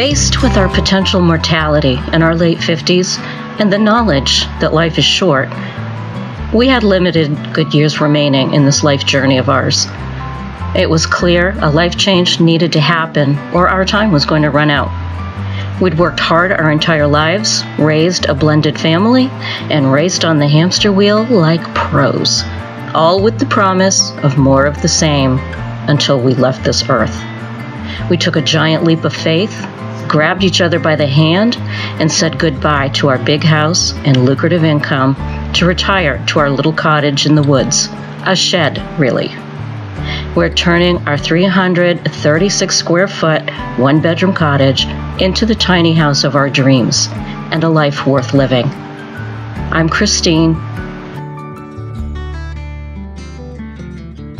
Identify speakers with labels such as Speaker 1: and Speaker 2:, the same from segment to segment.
Speaker 1: Faced with our potential mortality in our late 50s and the knowledge that life is short, we had limited good years remaining in this life journey of ours. It was clear a life change needed to happen or our time was going to run out. We'd worked hard our entire lives, raised a blended family, and raced on the hamster wheel like pros, all with the promise of more of the same until we left this earth. We took a giant leap of faith, grabbed each other by the hand, and said goodbye to our big house and lucrative income to retire to our little cottage in the woods, a shed, really. We're turning our 336 square foot, one-bedroom cottage into the tiny house of our dreams and a life worth living. I'm Christine.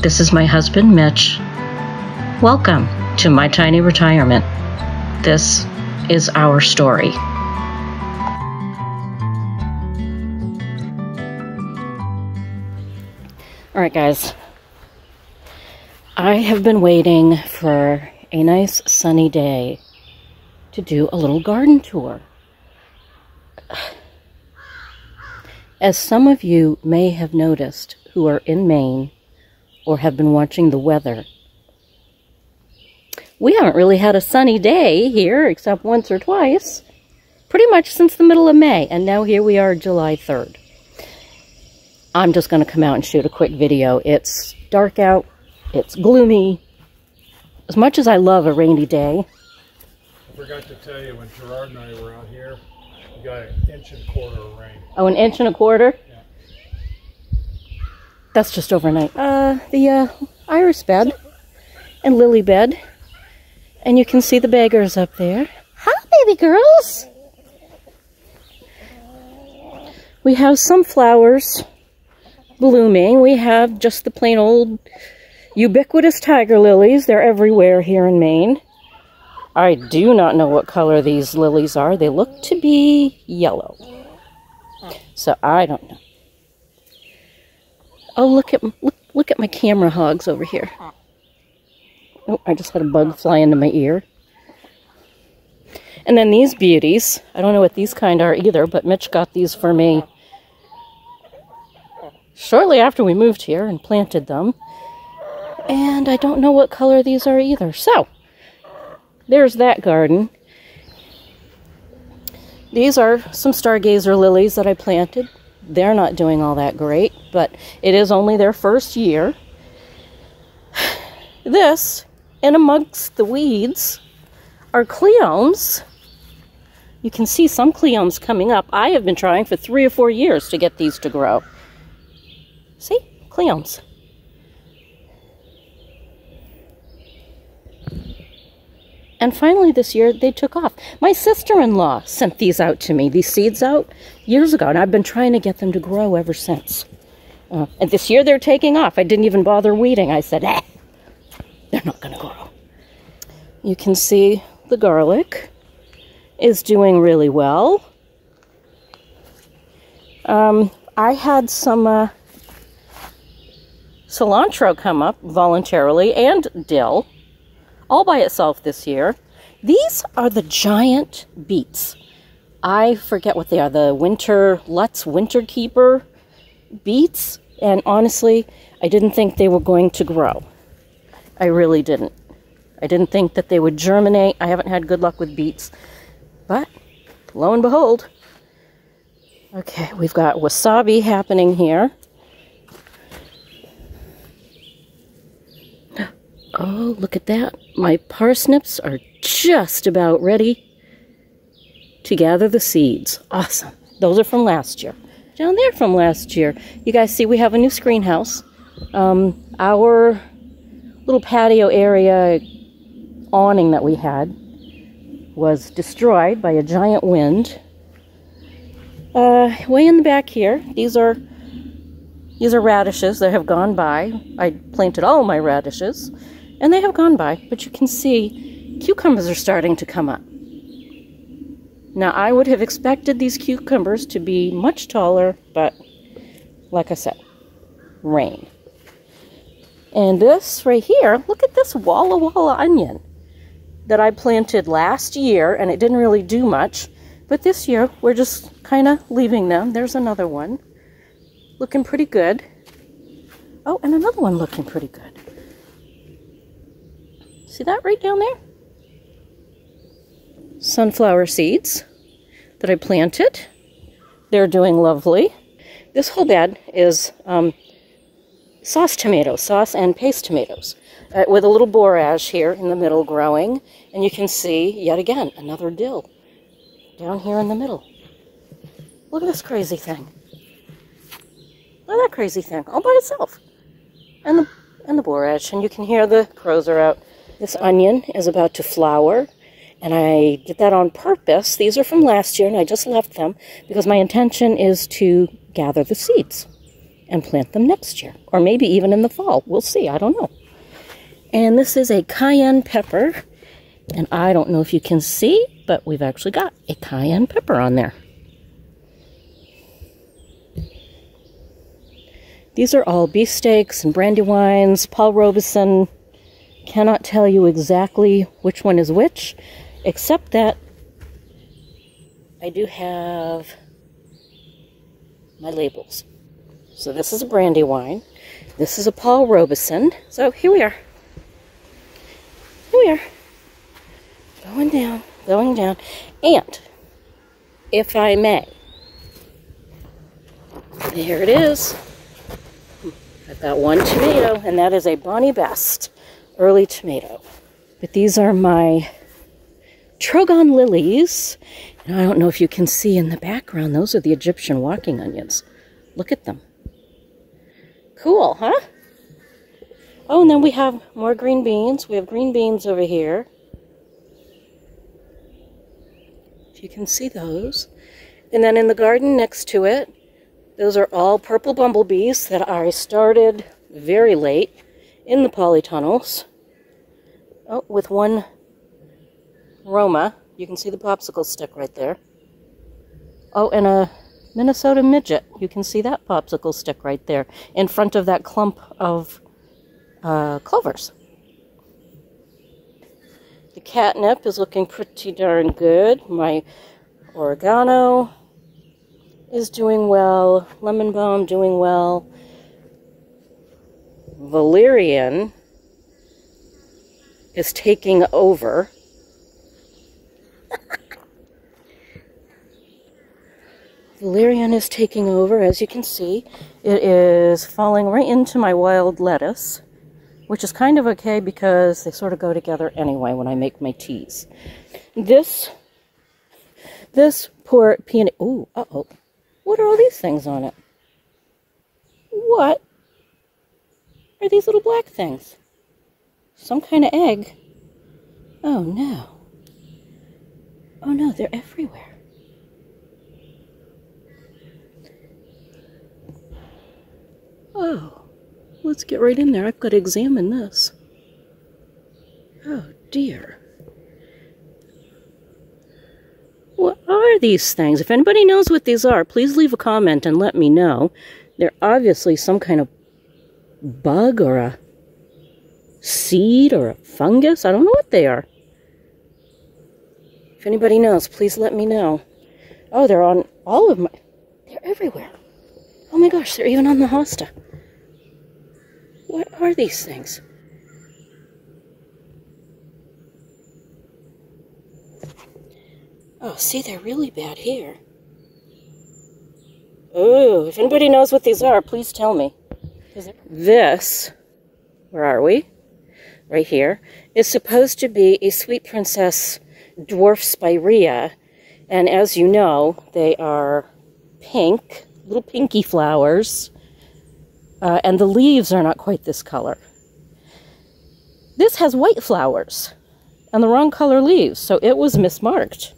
Speaker 1: This is my husband, Mitch. Welcome to my tiny retirement. This is our story. All right, guys. I have been waiting for a nice sunny day to do a little garden tour. As some of you may have noticed who are in Maine or have been watching the weather, we haven't really had a sunny day here except once or twice, pretty much since the middle of May, and now here we are July 3rd. I'm just going to come out and shoot a quick video. It's dark out, it's gloomy. As much as I love a rainy day.
Speaker 2: I forgot to tell you, when Gerard and I were out here, we got 1.25 inches of rain.
Speaker 1: Oh, 1.25 inches?
Speaker 2: Yeah.
Speaker 1: That's just overnight. The iris bed and lily bed. And you can see the beggars up there. Hi, baby girls! We have some flowers blooming. We have just the plain old ubiquitous tiger lilies. They're everywhere here in Maine. I do not know what color these lilies are. They look to be yellow. So I don't know. Oh, look at my camera hogs over here. Oh, I just had a bug fly into my ear. And then these beauties. I don't know what these kind are either, but Mitch got these for me shortly after we moved here and planted them. And I don't know what color these are either. So, there's that garden. These are some stargazer lilies that I planted. They're not doing all that great, but it is only their first year. This, and amongst the weeds, are cleomes. You can see some cleomes coming up. I have been trying for 3 or 4 years to get these to grow. See? Cleomes. And finally this year, they took off. My sister-in-law sent these out to me, these seeds out, years ago, and I've been trying to get them to grow ever since. And this year they're taking off. I didn't even bother weeding. I said, they're not going to grow. You can see the garlic is doing really well. I had some cilantro come up voluntarily, and dill, all by itself this year. These are the giant beets. I forget what they are, the Lutz Winter Keeper beets. And honestly, I didn't think they were going to grow. I really didn't. I didn't think that they would germinate. I haven't had good luck with beets. But, lo and behold. Okay, we've got wasabi happening here. Oh, look at that. My parsnips are just about ready to gather the seeds. Awesome. Those are from last year. Down there from last year. You guys see we have a new screen house. Our little patio area awning that we had was destroyed by a giant wind. Way in the back here, these are radishes that have gone by. I planted all my radishes, and they have gone by. But you can see cucumbers are starting to come up. Now, I would have expected these cucumbers to be much taller, but like I said, rain. And this right here, look at this Walla Walla onion. that I planted last year, and it didn't really do much. But this year, we're just kind of leaving them. There's another one. Looking pretty good. Oh, and another one looking pretty good. See that right down there? Sunflower seeds that I planted. They're doing lovely. This whole bed is sauce tomatoes, sauce and paste tomatoes, with a little borage here in the middle growing. And you can see, yet again, another dill down here in the middle. Look at this crazy thing. Look at that crazy thing, all by itself. And the borage, and you can hear the crows are out. This onion is about to flower, and I did that on purpose. These are from last year, and I just left them because my intention is to gather the seeds and plant them next year, or maybe even in the fall. We'll see, I don't know. And this is a cayenne pepper, and I don't know if you can see, but we've actually got a cayenne pepper on there. These are all beefsteaks and brandywines. Paul Robeson cannot tell you exactly which one is which, except that I do have my labels. So this is a brandywine. This is a Paul Robeson. So here we are. Here we are. Going down, going down. And, if I may, there it is. I've got one tomato, and that is a Bonnie Best early tomato. But these are my Trogon lilies. And I don't know if you can see in the background, those are the Egyptian walking onions. Look at them. Cool, huh? Oh, and then we have more green beans. We have green beans over here. If you can see those. And then in the garden next to it, those are all purple bumblebees that I started very late in the polytunnels. Oh, with one Roma. You can see the popsicle stick right there. Oh, and a Minnesota midget. You can see that popsicle stick right there in front of that clump of clovers. The catnip is looking pretty darn good. My oregano is doing well. Lemon balm doing well. Valerian is taking over. Valerian is taking over, as you can see. It is falling right into my wild lettuce, which is kind of okay because they sort of go together anyway when I make my teas. This poor peony. Ooh, uh-oh. What are all these things on it? What are these little black things? Some kind of egg. Oh no. Oh no, they're everywhere. Oh, let's get right in there. I've got to examine this. Oh dear. What are these things? If anybody knows what these are, please leave a comment and let me know. They're obviously some kind of bug or a seed or a fungus. I don't know what they are. If anybody knows, please let me know. Oh, they're on all of my... They're everywhere. Oh my gosh, they're even on the hosta. What are these things? Oh, see, they're really bad here. Oh, if anybody knows what these are, please tell me. This, where are we? Right here, is supposed to be a Sweet Princess dwarf spirea. And as you know, they are pink, little pinky flowers. And the leaves are not quite this color. This has white flowers and the wrong color leaves, so it was mismarked.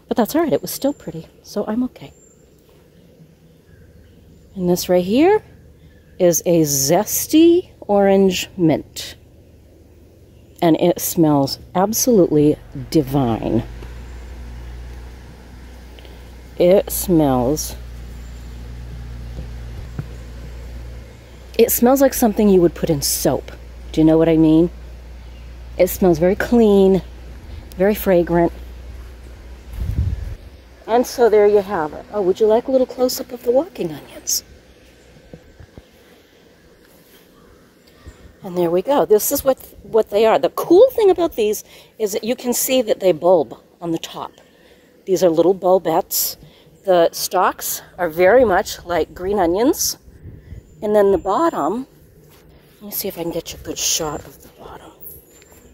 Speaker 1: But that's all right, it was still pretty, so I'm okay. And this right here is a zesty orange mint. And it smells absolutely divine. It smells like something you would put in soap. Do you know what I mean? It smells very clean, very fragrant. And so there you have it. Oh, would you like a little close-up of the walking onions? And there we go. This is what they are. The cool thing about these is that you can see that they bulb on the top. These are little bulbettes. The stalks are very much like green onions. And then the bottom, let me see if I can get you a good shot of the bottom.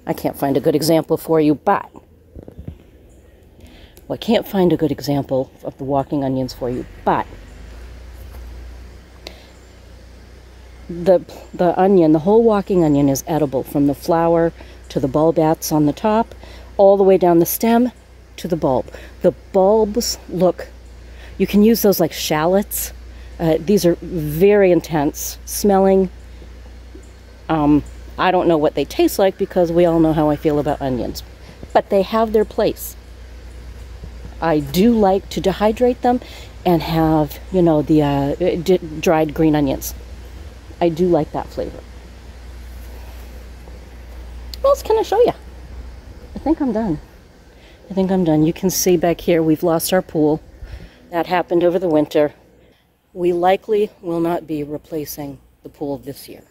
Speaker 1: I can't find a good example for you, but well, I can't find a good example of the walking onions for you, but the onion, the whole walking onion is edible, from the flower to the bulbets on the top, all the way down the stem to the bulb. The bulbs look, you can use those like shallots. These are very intense smelling. I don't know what they taste like because we all know how I feel about onions, but they have their place. I do like to dehydrate them and have, you know, the dried green onions. I do like that flavor. What else can I show you? I think I'm done. I think I'm done. You can see back here we've lost our pool. That happened over the winter. We likely will not be replacing the pool this year.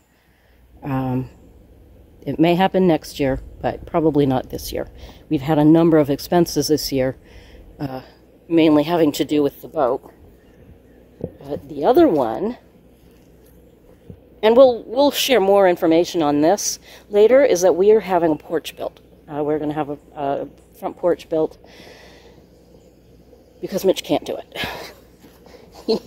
Speaker 1: It may happen next year, but probably not this year. We've had a number of expenses this year, mainly having to do with the boat. The other one, and we'll share more information on this later, is that we are having a porch built. We're going to have a front porch built because Mitch can't do it.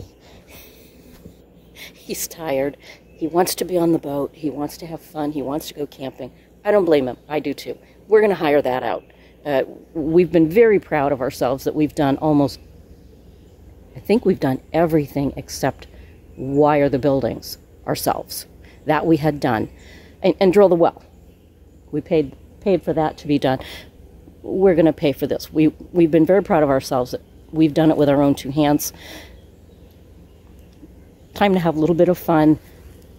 Speaker 1: He's tired. He wants to be on the boat. He wants to have fun. He wants to go camping. I don't blame him. I do too. We're going to hire that out. We've been very proud of ourselves that we've done almost, I think we've done everything except wire the buildings ourselves. That we had done. And drill the well. We paid for that to be done. We're going to pay for this. We've been very proud of ourselves that we've done it with our own two hands. Time to have a little bit of fun.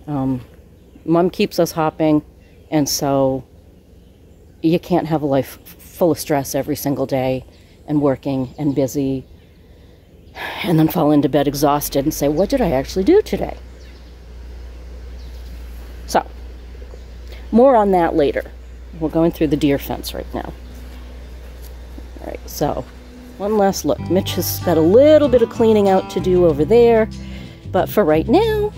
Speaker 1: Mom keeps us hopping, and so you can't have a life full of stress every single day and working and busy and then fall into bed exhausted and say, what did I actually do today? So, more on that later. We're going through the deer fence right now. All right, so one last look. Mitch has got a little bit of cleaning out to do over there, but for right now,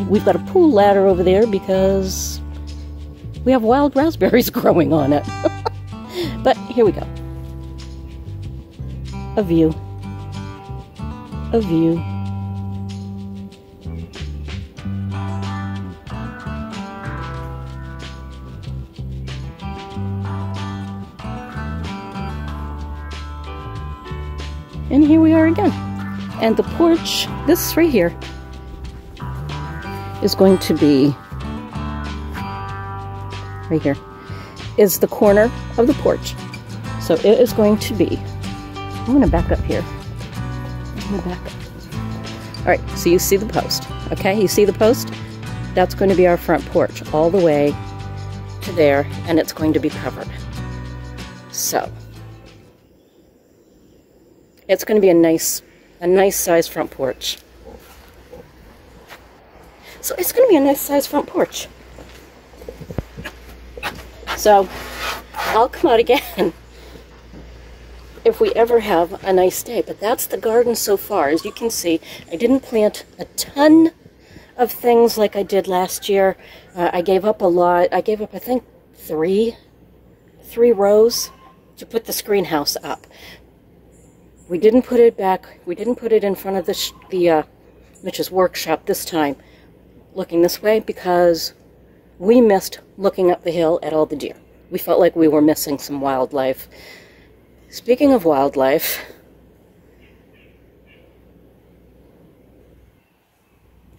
Speaker 1: we've got a pool ladder over there because we have wild raspberries growing on it. But here we go. A view. A view. And here we are again. And the porch, this right here, is going to be, right here, is the corner of the porch. So it is going to be, I'm going to back up here. I'm going to back up. All right, so you see the post, okay? You see the post? That's going to be our front porch all the way to there, and it's going to be covered. So it's going to be a nice size front porch. So it's going to be a nice size front porch. So I'll come out again if we ever have a nice day. But that's the garden so far. As you can see, I didn't plant a ton of things like I did last year. I gave up a lot. I gave up, I think, three rows to put the screen house up. We didn't put it back. We didn't put it in front of the Mitch's workshop this time, looking this way, because we missed looking up the hill at all the deer. We felt like we were missing some wildlife. Speaking of wildlife,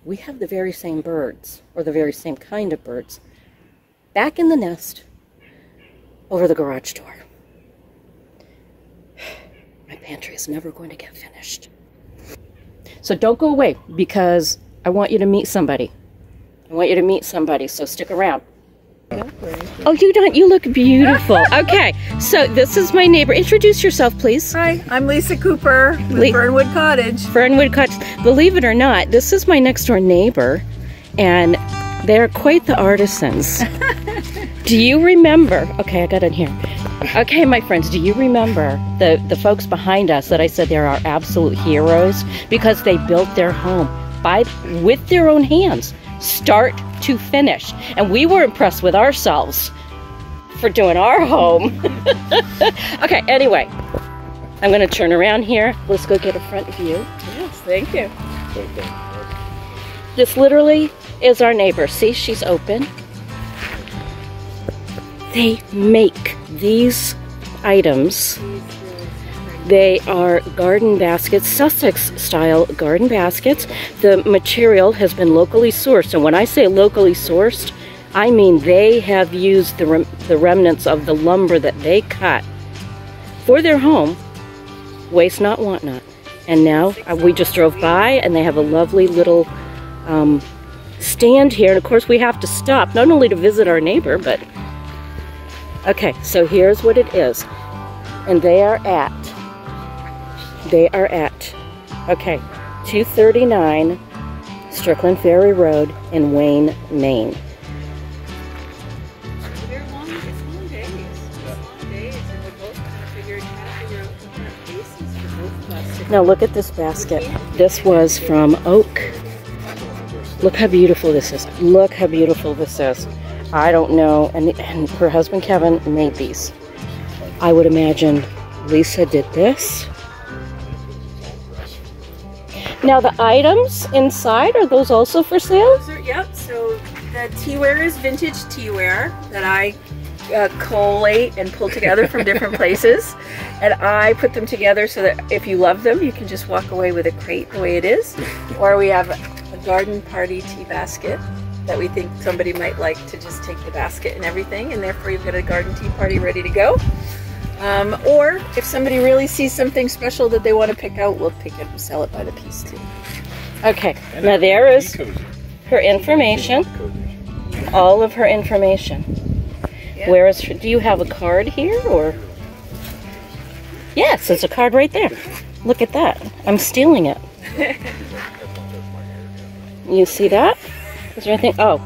Speaker 1: we have the very same birds, or the very same kind of birds, back in the nest over the garage door. My pantry is never going to get finished. So don't go away, because I want you to meet somebody. I want you to meet somebody, so stick around. Oh, you don't. You look beautiful. Okay, so this is my neighbor. Introduce yourself, please.
Speaker 3: Hi, I'm Lisa Cooper with Fernwood Cottage.
Speaker 1: Fernwood Cottage. Believe it or not, this is my next door neighbor, and they're quite the artisans. Do you remember? Okay, I got in here. Okay, my friends, do you remember the folks behind us that I said they're our absolute heroes because they built their home with their own hands, start to finish, and we were impressed with ourselves for doing our home. Okay, anyway, I'm going to turn around here. Let's go get a front view.
Speaker 3: Yes, thank you.
Speaker 1: This literally is our neighbor. See, she's open. They make these items. They are garden baskets, Sussex style garden baskets. The material has been locally sourced. And when I say locally sourced, I mean they have used the remnants of the lumber that they cut for their home. Waste not, want not. And now we just drove by and they have a lovely little stand here. And of course we have to stop, not only to visit our neighbor, but okay, so here's what it is. And they are at, okay, 239 Strickland Ferry Road in Wayne, Maine.
Speaker 3: They're long days. It's long days, and we both kind of figured how to figure out what kind of bases for both of us.
Speaker 1: Now look at this basket. This was from oak. Look how beautiful this is. Look how beautiful this is. I don't know, and her husband Kevin made these. I would imagine Lisa did this. Now the items inside, are those also for sale?
Speaker 3: Those are, yep, so the teaware is vintage teaware that I collate and pull together from different places. And I put them together so that if you love them, you can just walk away with a crate the way it is. Or we have a garden party tea basket that we think somebody might like to just take the basket and everything, and therefore you've got a garden tea party ready to go. Or if somebody really sees something special that they want to pick out, we'll pick it and sell it by the piece too.
Speaker 1: Okay, now there is her information, all of her information. Yeah. Where is her, do you have a card here, or? Yes, there's a card right there. Look at that. I'm stealing it. You see that? Is there anything? Oh,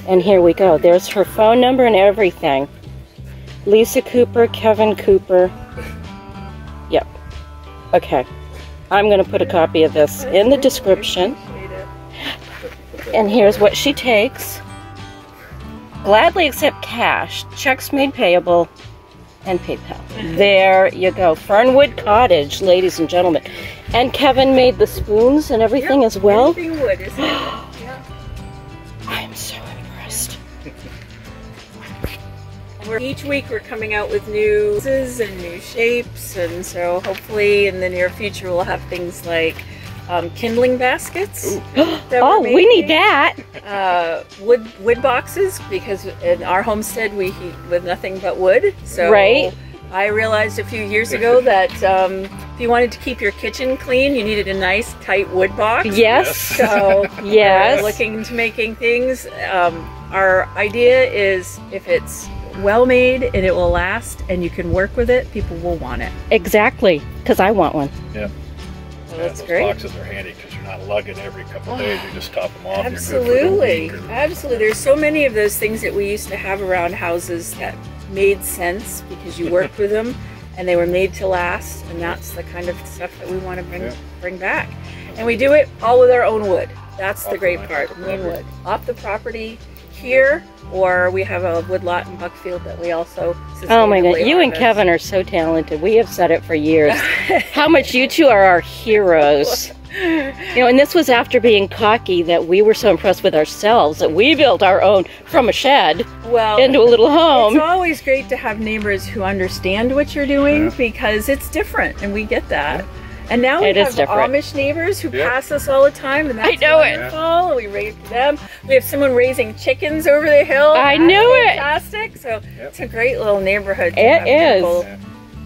Speaker 1: and here we go. There's her phone number and everything. Lisa Cooper, Kevin Cooper. Yep. Okay. I'm going to put a copy of this in the description. And here's what she takes. Gladly accept cash, checks made payable, and PayPal. There you go. Fernwood Cottage, ladies and gentlemen. And Kevin made the spoons and everything as well.
Speaker 3: Everything wood, isn't it? Yeah.
Speaker 1: I'm so impressed.
Speaker 3: Each week we're coming out with new sizes and new shapes, and so hopefully in the near future we'll have things like kindling baskets.
Speaker 1: Oh, we need that.
Speaker 3: Wood boxes, because in our homestead we heat with nothing but wood. So
Speaker 1: right.
Speaker 3: I realized a few years ago that if you wanted to keep your kitchen clean, you needed a nice tight wood box.
Speaker 1: Yes.
Speaker 3: So
Speaker 1: yes.
Speaker 3: We're looking into making things. Our idea is if it's well made and it will last and you can work with it, people will want it.
Speaker 1: Exactly, because I want one.
Speaker 2: Yeah.
Speaker 3: Well, that's
Speaker 2: those
Speaker 3: great.
Speaker 2: Boxes are handy because you're not lugging every couple of days. You just top them off.
Speaker 3: Absolutely. Absolutely. There's so many of those things that we used to have around houses that made sense because you worked with them and they were made to last, and that's the kind of stuff that we want to bring back. And we do it all with our own wood. That's the great part. Maine wood. Off the property here, or we have a wood lot in Buckfield that we also
Speaker 1: oh my god, you and
Speaker 3: harvest.
Speaker 1: Kevin are so talented. We have said it for years. How much you two are our heroes. You know, and this was after being cocky that we were so impressed with ourselves that we built our own from a shed into a little home.
Speaker 3: It's always great to have neighbors who understand what you're doing because it's different, and we get that. And now we have Amish neighbors who pass us all the time, and that's wonderful. We raise them. We have someone raising chickens over the hill.
Speaker 1: I knew it.
Speaker 3: Fantastic. So it's a great little neighborhood.
Speaker 1: It is.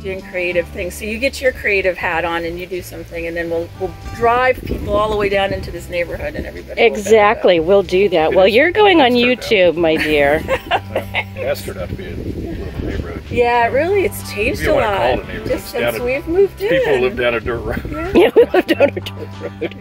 Speaker 3: Doing creative things. So you get your creative hat on and you do something, and then we'll drive people all the way down into this neighborhood, and everybody
Speaker 1: exactly. We'll do that. Well, you're going on YouTube, my dear.
Speaker 2: That's turned out to be a little neighborhood.
Speaker 3: Yeah, really, it's changed
Speaker 2: You
Speaker 3: a
Speaker 2: wanna call it
Speaker 3: lot
Speaker 2: a neighborhood.
Speaker 3: just
Speaker 2: It's
Speaker 3: since
Speaker 2: down
Speaker 3: we've moved in.
Speaker 2: People live down a dirt road.
Speaker 1: Yeah, we lived on a dirt road.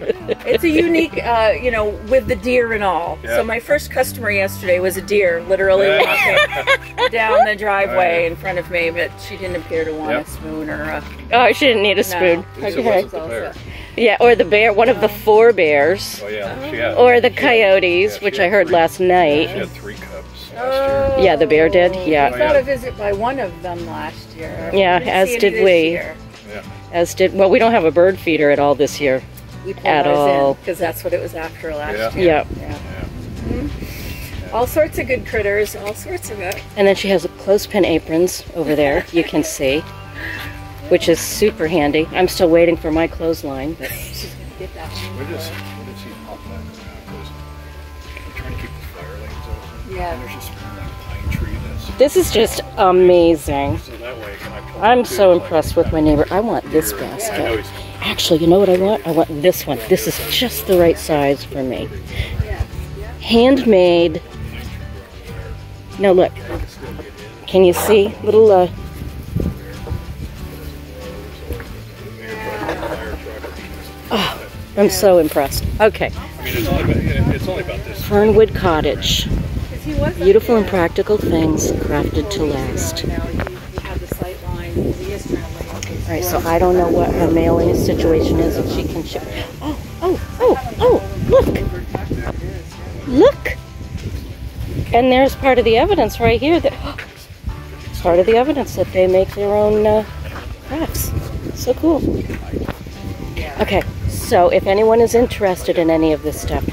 Speaker 3: It's a unique, you know, with the deer and all.
Speaker 2: Yeah.
Speaker 3: So my first customer yesterday was a deer, literally walking down the driveway in front of me, but she didn't appear to want a spoon or a...
Speaker 1: Oh, she didn't need a spoon.
Speaker 2: At least it wasn't the bear.
Speaker 1: Yeah, or the bear, one of the 4 bears.
Speaker 2: Oh yeah, she had.
Speaker 1: Or the coyotes, which I heard last night.
Speaker 2: She had 3 cubs last
Speaker 1: Yeah, the bear did, yeah.
Speaker 3: We got a visit by one of them last year.
Speaker 1: Yeah,
Speaker 3: Didn't
Speaker 1: as
Speaker 3: see any
Speaker 1: did
Speaker 3: this
Speaker 1: we.
Speaker 3: year.
Speaker 2: year.
Speaker 1: As did, well, we don't have a bird feeder at all this year.
Speaker 3: We pulled
Speaker 1: At
Speaker 3: ours
Speaker 1: all.
Speaker 3: because that's what it was after last
Speaker 2: Yeah.
Speaker 3: year.
Speaker 1: Yeah.
Speaker 3: Yeah.
Speaker 2: Yeah.
Speaker 3: All sorts of good critters, all sorts of it.
Speaker 1: And then she has clothespin aprons over there, you can see, which is super handy. I'm still waiting for my clothesline. But
Speaker 3: Get that one.
Speaker 2: Where does he pop back around? Because we're trying to keep the fire lanes open.
Speaker 3: Yeah.
Speaker 2: And there's just that pine tree that's...
Speaker 1: this is just amazing.
Speaker 2: So that way can I pull
Speaker 1: I'm
Speaker 2: it
Speaker 1: so
Speaker 2: too?
Speaker 1: impressed with my neighbor. I want this
Speaker 2: I know
Speaker 1: basket.
Speaker 2: he's...
Speaker 1: Actually, you know what I want? I want this one. This is just the right size for me. Handmade. No, look. Can you see? Little, oh, I'm so impressed. Okay.
Speaker 2: I mean, it's only about this.
Speaker 1: Fernwood Cottage. Beautiful and practical things crafted to last. Alright, so I don't know what her mailing situation is, if she can ship. Oh, look! Look! And there's part of the evidence right here that, part of the evidence that they make their own crafts. So cool. Okay, so if anyone is interested in any of this stuff,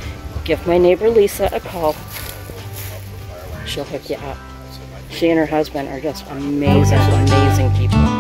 Speaker 1: give my neighbor Lisa a call. She'll hook you up. She and her husband are just amazing, amazing people.